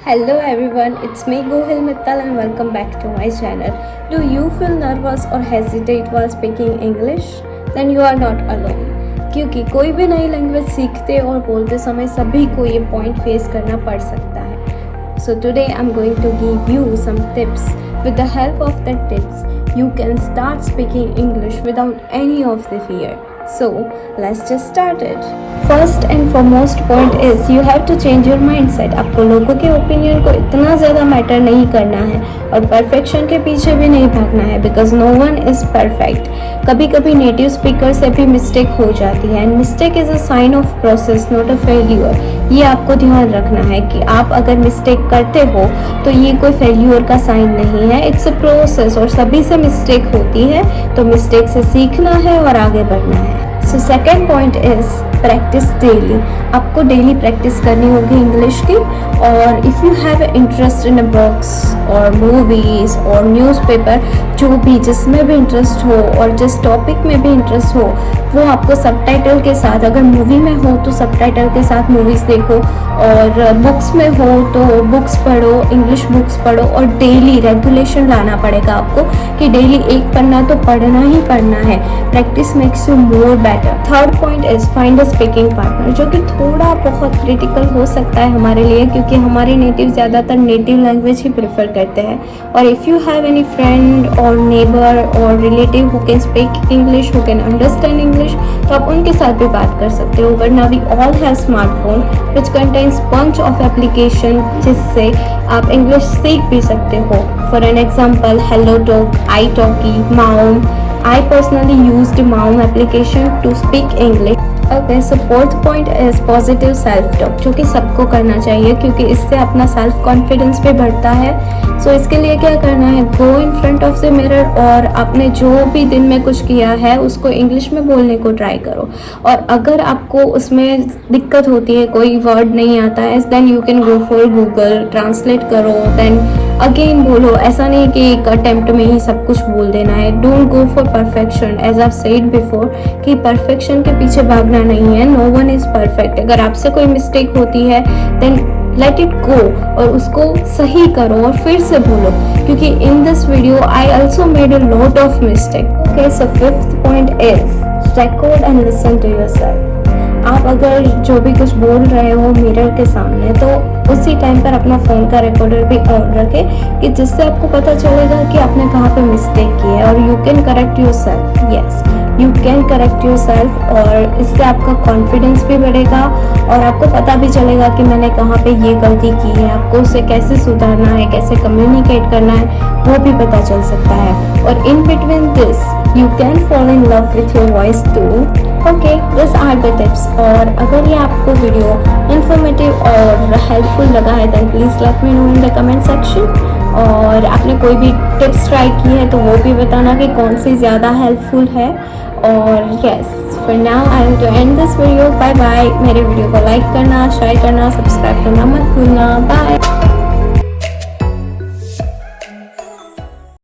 Hello everyone, it's me Gohil Mittal and welcome back to my channel. Do you feel nervous or hesitate while speaking English? Then you are not alone. क्योंकि कोई भी नई language सीखते और बोलते समय सभी को ये पॉइंट फेस करना पड़ सकता है. So today I'm going to give you some tips. With the help of the tips, you can start speaking English without any of the fear. So let's just start it. First and foremost point is you have to change your mindset. आपको लोगों के opinion को इतना ज़्यादा matter नहीं करना है और परफेक्शन के पीछे भी नहीं भागना है because no one is perfect. कभी कभी नेटिव स्पीकर से भी मिस्टेक हो जाती है and mistake is a sign of process not a failure. ये आपको ध्यान रखना है कि आप अगर मिस्टेक करते हो तो ये कोई फेल्यूर का साइन नहीं है. इट्स अ प्रोसेस और सभी से मिस्टेक होती है तो मिस्टेक से सीखना है और आगे बढ़ना है. So second point is practice daily. आपको डेली प्रैक्टिस करनी होगी इंग्लिश की. और if you have interest in a books और मूवीज़ और न्यूज़पेपर, जो भी जिसमें भी इंटरेस्ट हो और जिस टॉपिक में भी इंटरेस्ट हो वो आपको सबटाइटल के साथ, अगर मूवी में हो तो सबटाइटल के साथ मूवीज़ देखो और बुक्स में हो तो बुक्स पढ़ो, इंग्लिश बुक्स पढ़ो और डेली रेगुलेशन लाना पड़ेगा आपको कि डेली एक पन्ना तो पढ़ना ही पढ़ना है. Practice makes you more better. Third point is find a speaking partner, जो कि थोड़ा बहुत क्रिटिकल हो सकता है हमारे लिए क्योंकि हमारे नेटिव ज़्यादातर नेटिव लैंग्वेज ही प्रेफर करते हैं. और if you have any friend और नेबर और relative who can speak English, who can understand English, तो आप उनके साथ भी बात कर सकते हो. वरना we all have smartphone which contains bunch of application जिससे आप इंग्लिश सीख भी सकते हो. For an example, hello talk, italki, Maum. I personally used Maum application to speak English. Okay, so fourth point is positive self-talk, जो कि सबको करना चाहिए क्योंकि इससे अपना सेल्फ कॉन्फिडेंस भी बढ़ता है. सो इसके लिए क्या करना है, go in front of the mirror और आपने जो भी दिन में कुछ किया है उसको इंग्लिश में बोलने को ट्राई करो. और अगर आपको उसमें दिक्कत होती है, कोई वर्ड नहीं आता है, then you can go for Google translate करो, देन अगेन बोलो. ऐसा नहीं कि एक अटेम्प्ट में ही सब कुछ बोल देना है. Don't go for perfection. As I said before कि परफेक्शन के पीछे भागना नहीं है. No one is perfect. अगर आपसे कोई मिस्टेक होती है देन लेट इट गो और उसको सही करो और फिर से बोलो क्योंकि in this video I also made a lot of mistake. Okay, so fifth point is record and listen to yourself. आप अगर जो भी कुछ बोल रहे हो मिरर के सामने तो उसी टाइम पर अपना फ़ोन का रिकॉर्डर भी ऑन रखें कि जिससे आपको पता चलेगा कि आपने कहाँ पे मिस्टेक की है और you can correct your self. Yes, you can correct your self और इससे आपका कॉन्फिडेंस भी बढ़ेगा और आपको पता भी चलेगा कि मैंने कहाँ पे ये गलती की है. आपको उसे कैसे सुधारना है, कैसे कम्युनिकेट करना है वो भी पता चल सकता है. और in between this you can fall in love with your voice too. Okay, this are the tips. और अगर ये आपको वीडियो इन्फॉर्मेटिव और हेल्पफुल लगा है then please let me know in the comment section. और आपने कोई भी टिप्स ट्राई की है तो वो भी बताना कि कौन सी ज़्यादा हेल्पफुल है. और yes, for now I am to end this video. Bye bye. मेरे वीडियो को लाइक करना, शेयर करना, सब्सक्राइब करना मत भूलना. बाय.